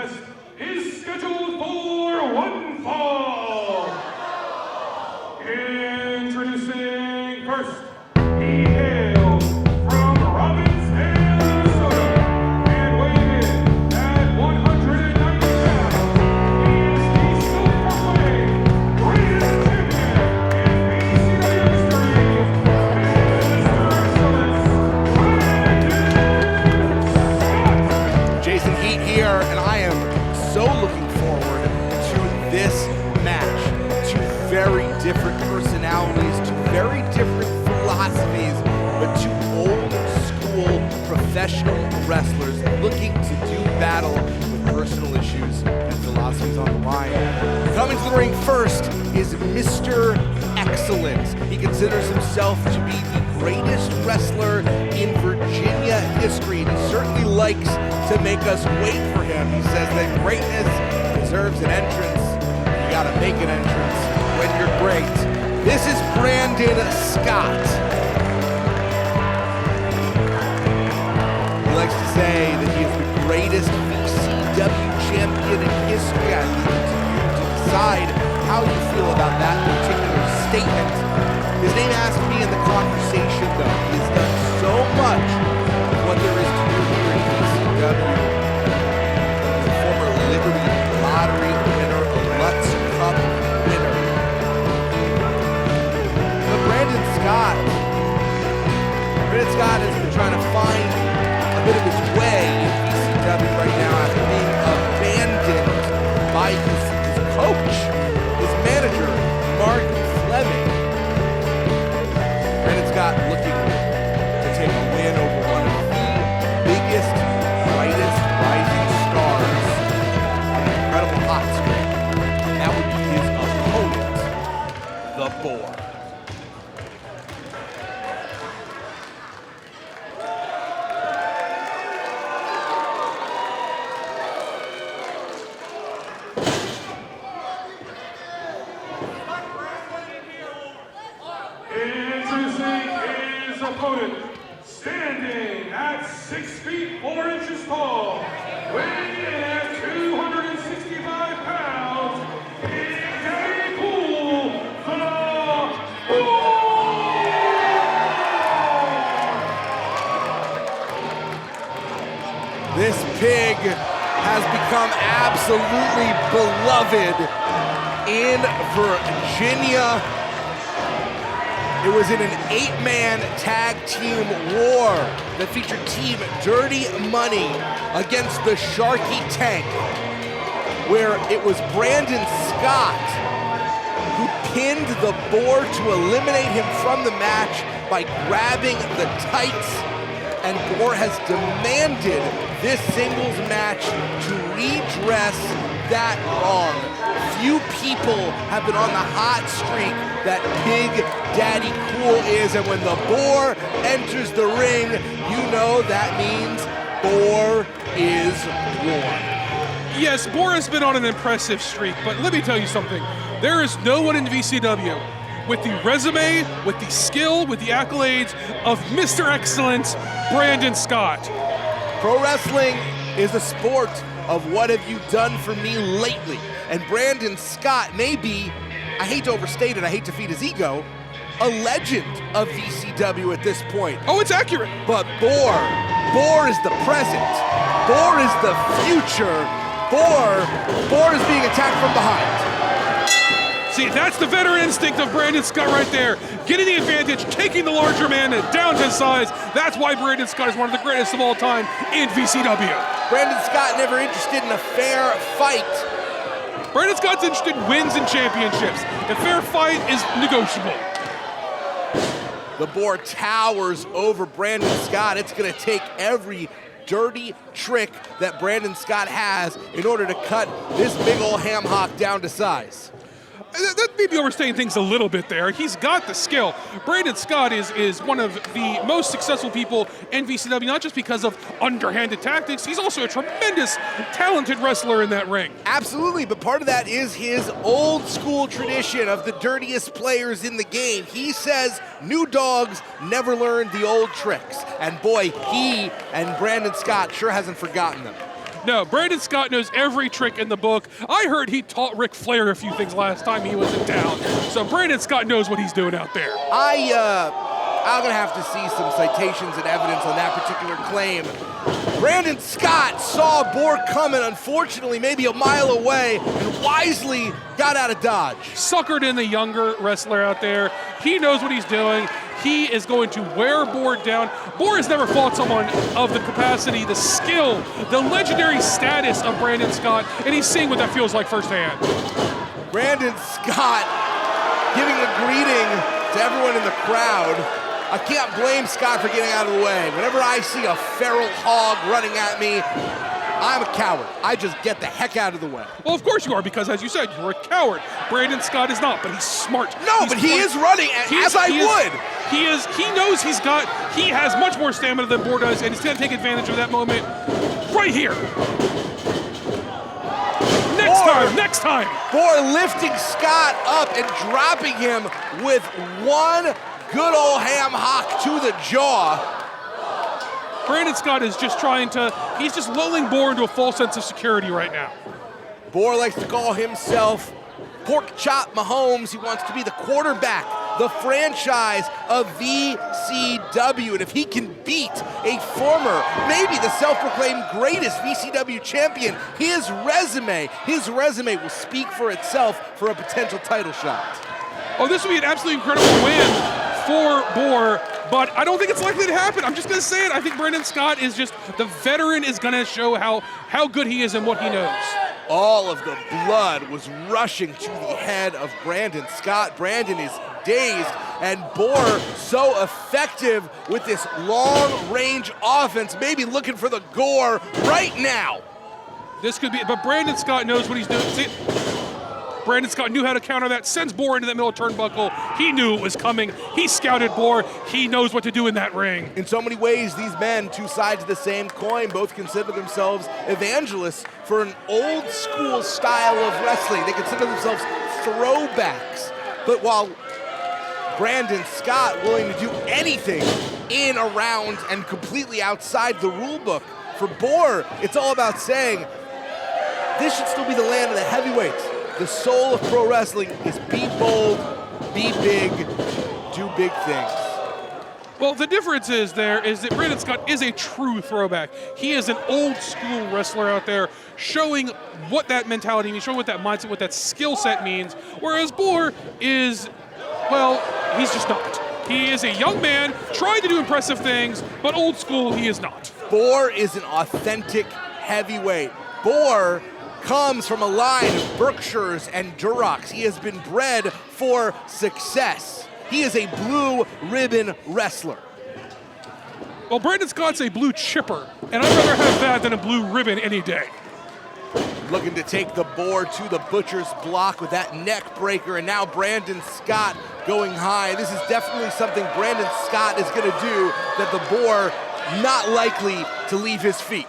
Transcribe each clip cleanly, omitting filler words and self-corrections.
contest is scheduled for one fall. Introducing first, he hails from Robbinsdale, Minnesota, and weighing in at 190 pounds. He is the silverweight greatest champion in BCW history, Mr. Xcellence, Brandon Scott. Jason Heat here, and I am so looking forward to this match. Two very different personalities, two very different philosophies, but two old school professional wrestlers looking to do battle with personal issues and philosophies on the line. Coming to the ring first is Mr. Xcellence. He considers himself to be the greatest wrestler in Virginia history, and he certainly likes to make us wait for him. He says that greatness deserves an entrance. You gotta make an entrance when you're great. This is Brandon Scott. He likes to say that he is the greatest BCW champion in history. I leave it to you to decide how you feel about that particular statement. His name has to be in the conversation, though. He has done so much of what there is to do here in BCW. The former Liberty Lottery winner, a Lutz Cup winner. But Brandon Scott has been trying to find a bit of his way in BCW right now after being abandoned by his coach, his manager, Mark Fleming. Brandon Scott looking to take a win over one of the biggest, brightest rising stars on the incredible hot streak. And that would be his opponent, the Boar. Introducing his opponent, standing at 6 feet 4 inches tall, weighing in at 265 pounds, Big Daddy Cool, the Boar! This pig has become absolutely beloved in Virginia. It was in an 8-man tag team war that featured Team Dirty Money against the Sharky Tank, where it was Brandon Scott who pinned the Boar to eliminate him from the match by grabbing the tights, and Boar has demanded this singles match to redress that wrong. Few people have been on the hot streak that Big Daddy Cool is, and when the Boar enters the ring, you know that means Boar is warm. Yes, Boar has been on an impressive streak, but let me tell you something. There is no one in VCW with the resume, with the skill, with the accolades of Mr. Xcellence, Brandon Scott. Pro wrestling is a sport of what have you done for me lately? And Brandon Scott may be, I hate to overstate it, I hate to feed his ego, a legend of VCW at this point. Oh, it's accurate. But Boar is the present. Boar is the future. Boar is being attacked from behind. See, that's the veteran instinct of Brandon Scott right there. Getting the advantage, taking the larger man down to his size. That's why Brandon Scott is one of the greatest of all time in VCW. Brandon Scott never interested in a fair fight. Brandon Scott's interested in wins and championships. A fair fight is negotiable. The Boar towers over Brandon Scott. It's going to take every dirty trick that Brandon Scott has in order to cut this big old ham hock down to size. That may be overstating things a little bit there. He's got the skill. Brandon Scott is one of the most successful people in VCW, not just because of underhanded tactics. He's also a tremendous, talented wrestler in that ring. Absolutely, but part of that is his old school tradition of the dirtiest players in the game. He says new dogs never learn the old tricks. And boy, he and Brandon Scott sure hasn't forgotten them. No, Brandon Scott knows every trick in the book. I heard he taught Ric Flair a few things last time he was in town. So Brandon Scott knows what he's doing out there. I'm gonna have to see some citations and evidence on that particular claim. Brandon Scott saw Boar coming, unfortunately, maybe a mile away, and wisely got out of dodge. Suckered in the younger wrestler out there. He knows what he's doing. He is going to wear Boar down. Boar has never fought someone of the capacity, the skill, the legendary status of Brandon Scott, and he's seeing what that feels like firsthand. Brandon Scott giving a greeting to everyone in the crowd. I can't blame Scott for getting out of the way. Whenever I see a feral hog running at me, I'm a coward. I just get the heck out of the way. Well, of course you are, because as you said, you're a coward. Brandon Scott is not, but he's smart. No, but he is running as I would. He knows he has much more stamina than Boar does, and he's gonna take advantage of that moment right here. Next time. Boar lifting Scott up and dropping him with one good old ham hock to the jaw. Brandon Scott is just he's just lulling Boar into a false sense of security right now. Boar likes to call himself Pork Chop Mahomes. He wants to be the quarterback, the franchise of VCW. And if he can beat a former, maybe the self-proclaimed greatest VCW champion, his resume will speak for itself for a potential title shot. Oh, this would be an absolutely incredible win for Boar, but I don't think it's likely to happen. I'm just going to say it. I think Brandon Scott is just, the veteran is going to show how good he is and what he knows. All of the blood was rushing to the head of Brandon Scott. Brandon is dazed, and Boar so effective with this long-range offense, maybe looking for the gore right now. This could be, but Brandon Scott knows what he's doing. See, Brandon Scott knew how to counter that, sends Boar into that middle turnbuckle. He knew it was coming. He scouted Boar. He knows what to do in that ring. In so many ways, these men, two sides of the same coin, both consider themselves evangelists for an old school style of wrestling. They consider themselves throwbacks. But while Brandon Scott willing to do anything in, around, and completely outside the rule book, for Boar, it's all about saying, this should still be the land of the heavyweights. The soul of pro wrestling is be bold, be big, do big things. Well, the difference is that Brandon Scott is a true throwback. He is an old school wrestler out there showing what that mentality means, showing what that mindset, what that skill set means, whereas Boar is, well, he's just not. He is a young man trying to do impressive things, but old school he is not. Boar is an authentic heavyweight. Boar comes from a line of Berkshires and Durocs. He has been bred for success. He is a blue ribbon wrestler. Well, Brandon Scott's a blue chipper, and I'd rather have that than a blue ribbon any day. Looking to take the Boar to the butcher's block with that neck breaker, and now Brandon Scott going high. This is definitely something Brandon Scott is going to do that the Boar not likely to leave his feet.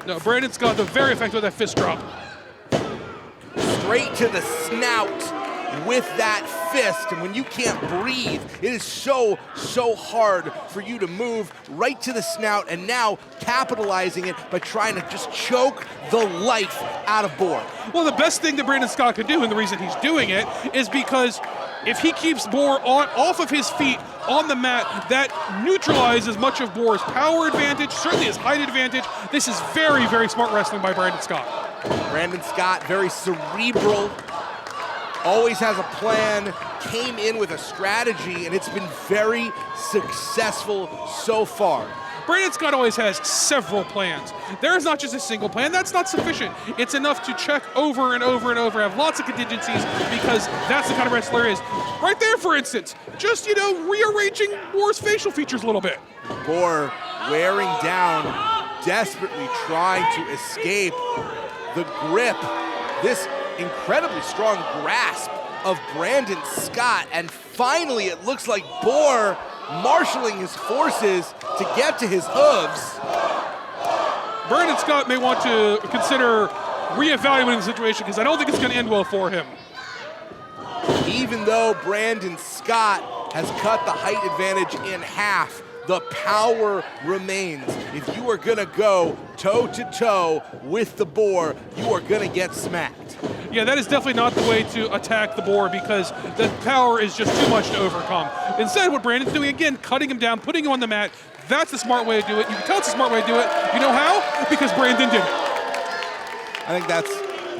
No, Brandon Scott, very effective with that fist drop. Straight to the snout with that fist, and when you can't breathe, it is so hard for you to move right to the snout, and now capitalizing it by trying to just choke the life out of Boar. Well, the best thing that Brandon Scott could do, and the reason he's doing it, is because if he keeps Boar off of his feet on the mat, that neutralizes much of Boar's power advantage, certainly his height advantage. This is very, very smart wrestling by Brandon Scott. Brandon Scott, very cerebral, always has a plan, came in with a strategy, and it's been very successful so far. Brandon Scott always has several plans. There is not just a single plan. That's not sufficient. It's enough to check over and over and over, have lots of contingencies, because that's the kind of wrestler he is. Right there, for instance, just, rearranging Boar's facial features a little bit. Boar wearing down, desperately trying to escape the grip. This incredibly strong grasp of Brandon Scott, and finally it looks like Boar marshaling his forces to get to his hooves. Brandon Scott may want to consider reevaluating the situation, because I don't think it's going to end well for him. Even though Brandon Scott has cut the height advantage in half, The power remains. If you are gonna go toe-to-toe with the Boar, you are gonna get smacked. Yeah, that is definitely not the way to attack the Boar because the power is just too much to overcome. Instead, what Brandon's doing, again, cutting him down, putting him on the mat, that's the smart way to do it. You can tell it's a smart way to do it. You know how? Because Brandon did it. I think that's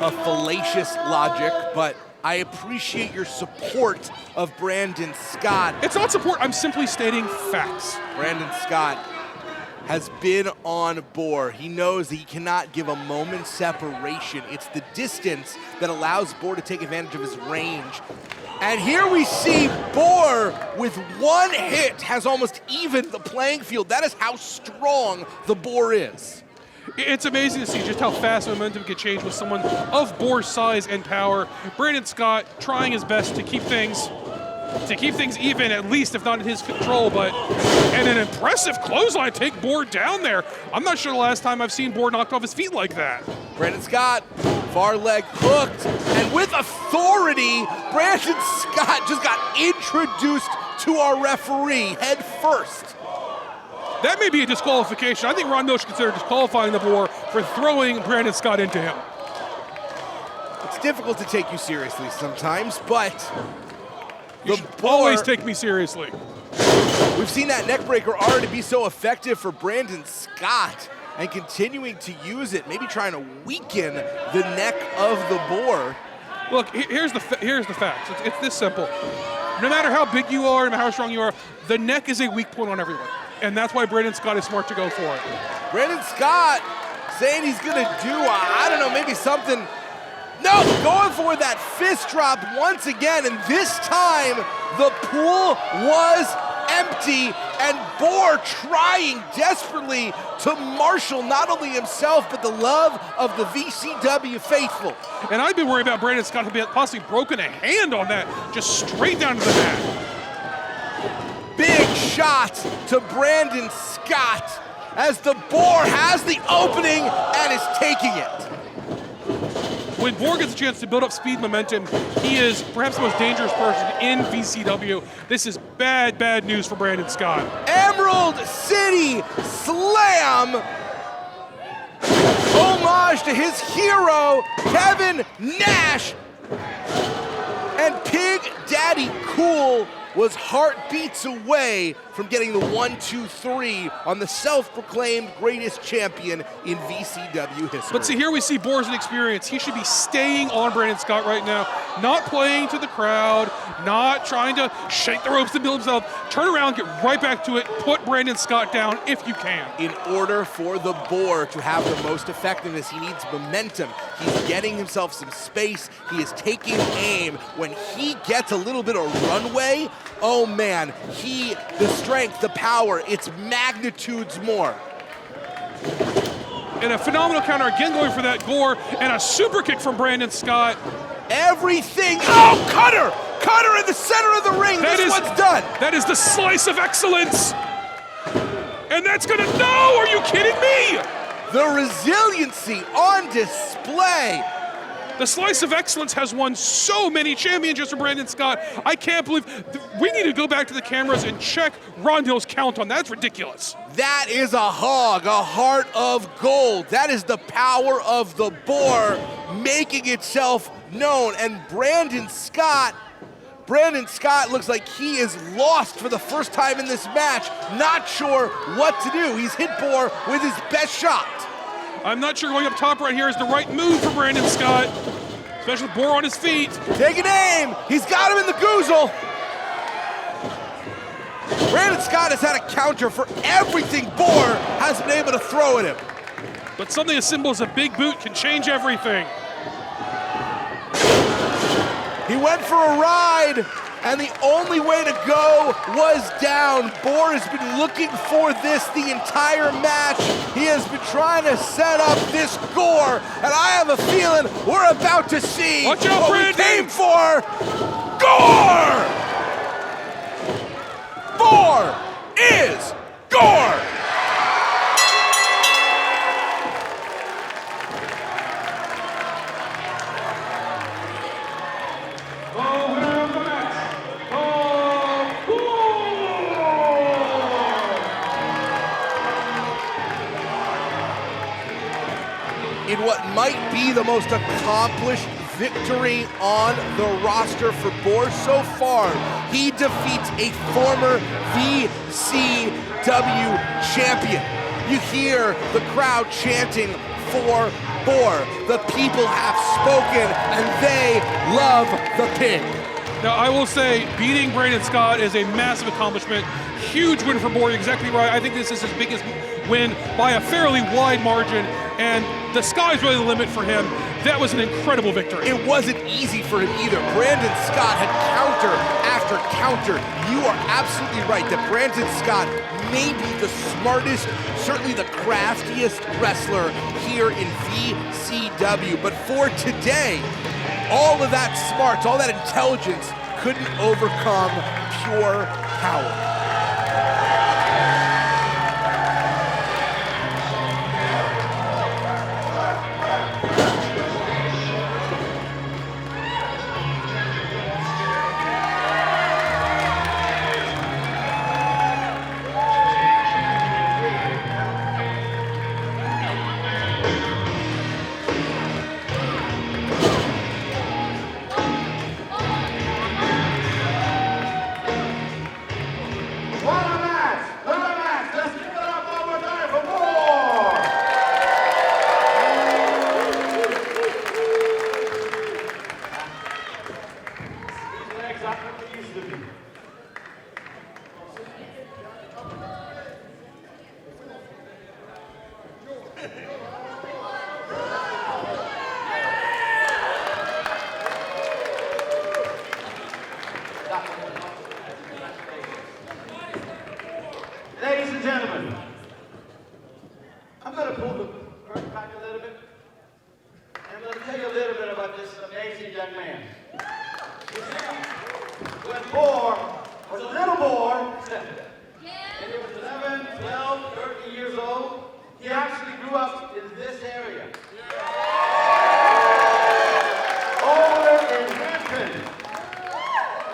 a fallacious logic, but I appreciate your support of Brandon Scott. It's not support, I'm simply stating facts. Brandon Scott has been on Boar. He knows that he cannot give a moment's separation. It's the distance that allows Boar to take advantage of his range. And here we see Boar with one hit has almost evened the playing field. That is how strong the Boar is. It's amazing to see just how fast momentum can change with someone of Boar's size and power. Brandon Scott trying his best to keep things even, at least if not in his control, and an impressive clothesline take Boar down there. I'm not sure the last time I've seen Boar knocked off his feet like that. Brandon Scott, far leg hooked, and with authority, Brandon Scott just got introduced to our referee head first. That may be a disqualification. I think Ron Miller should consider disqualifying the Boar for throwing Brandon Scott into him. It's difficult to take you seriously sometimes, but you should always take me seriously. We've seen that neck breaker already be so effective for Brandon Scott, and continuing to use it, maybe trying to weaken the neck of the Boar. Look, here's the facts. It's this simple. No matter how big you are, no matter how strong you are, the neck is a weak point on everyone. And that's why Brandon Scott is smart to go for it. Brandon Scott saying he's gonna do, I don't know, maybe something. No, going for that fist drop once again, and this time the pool was empty, and Boar trying desperately to marshal not only himself, but the love of the VCW faithful. And I'd be worried about Brandon Scott having possibly broken a hand on that, just straight down to the mat. Big shot to Brandon Scott as the Boar has the opening and is taking it. When Boar gets a chance to build up speed momentum, he is perhaps the most dangerous person in VCW. This is bad, bad news for Brandon Scott. Emerald City Slam! Homage to his hero, Kevin Nash. And Pig Daddy Cool was heartbeats away from getting the 1-2-3 on the self-proclaimed greatest champion in VCW history. But see, here we see Boar's inexperience. He should be staying on Brandon Scott right now, not playing to the crowd, not trying to shake the ropes to build himself. Turn around, get right back to it, put Brandon Scott down if you can. In order for the Boar to have the most effectiveness, he needs momentum. He's getting himself some space. He is taking aim. When he gets a little bit of runway, oh man, the strength, the power, it's magnitudes more. And a phenomenal counter again going for that Gore, and a super kick from Brandon Scott. Everything, oh, cutter! Cutter in the center of the ring, this one's done. That is the slice of excellence. And that's gonna, no, are you kidding me? The resiliency on display. The Slice of Excellence has won so many championships for Brandon Scott. I can't believe, we need to go back to the cameras and check Rondale's count on that. That's ridiculous. That is a hog, a heart of gold. That is the power of the Boar making itself known. And Brandon Scott looks like he is lost for the first time in this match, not sure what to do. He's hit Boar with his best shot. I'm not sure going up top right here is the right move for Brandon Scott, especially with Boar on his feet. Taking aim, he's got him in the goozle. Brandon Scott has had a counter for everything Boar has been able to throw at him. But something as simple as a big boot can change everything. He went for a ride, and the only way to go was down. Boar has been looking for this the entire match. He has been trying to set up this Gore, and I have a feeling we're about to see Watch out, what Brandon. we came for. Gore! Boar is Gore! in what might be the most accomplished victory on the roster for Boar so far. He defeats a former VCW champion. You hear the crowd chanting for Boar. The people have spoken, and they love the pig. Now, I will say, beating Brandon Scott is a massive accomplishment. Huge win for Boar, exactly right. I think this is his biggest win by a fairly wide margin, and the sky's really the limit for him. That was an incredible victory. It wasn't easy for him either. Brandon Scott had counter after counter. You are absolutely right that Brandon Scott may be the smartest, certainly the craftiest wrestler here in VCW. But for today, all of that smarts, all that intelligence couldn't overcome pure power. Ladies and gentlemen, I'm going to pull the curtain back a little bit, and I'm going to tell you a little bit about this amazing young man. You see, when Boar was a little boy, and he was 11, 12, 13 years old, he actually grew up in this area. Over in Hampton.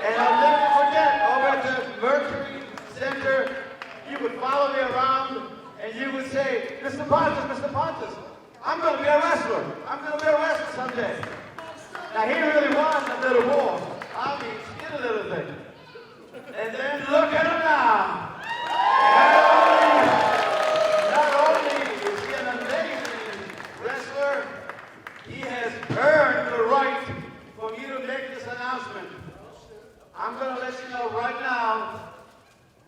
And I'll never forget, over at the Mercury Center, you would follow me around and you would say, Mr. Pontus, I'm going to be a wrestler. I'm going to be a wrestler someday. Now he really was a little boy. I mean, skinny little thing. And then look at him now. Not only is he an amazing wrestler, he has earned the right for me to make this announcement. I'm going to let you know right now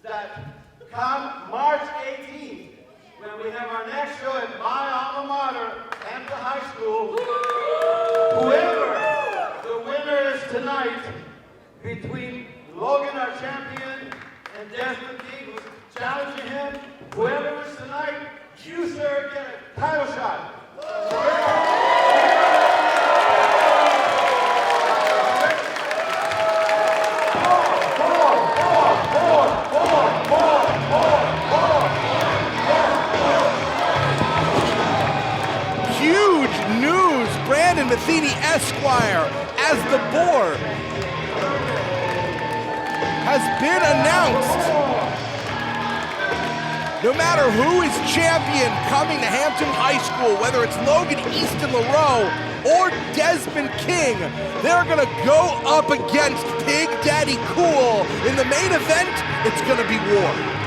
that come March 18th, when we have our next show at my alma mater, Hampton High School, whoever the winner is tonight between Logan, our champion, and Desmond King, who's challenging him, whoever wins tonight, you, sir, get a title shot. Huge news, Brandon Metheny Esquire, as the Boar has been announced. No matter who is champion coming to Hampton High School, whether it's Logan Easton LaRoe or Desmond King, they're gonna go up against Big Daddy Cool. In the main event, it's gonna be War.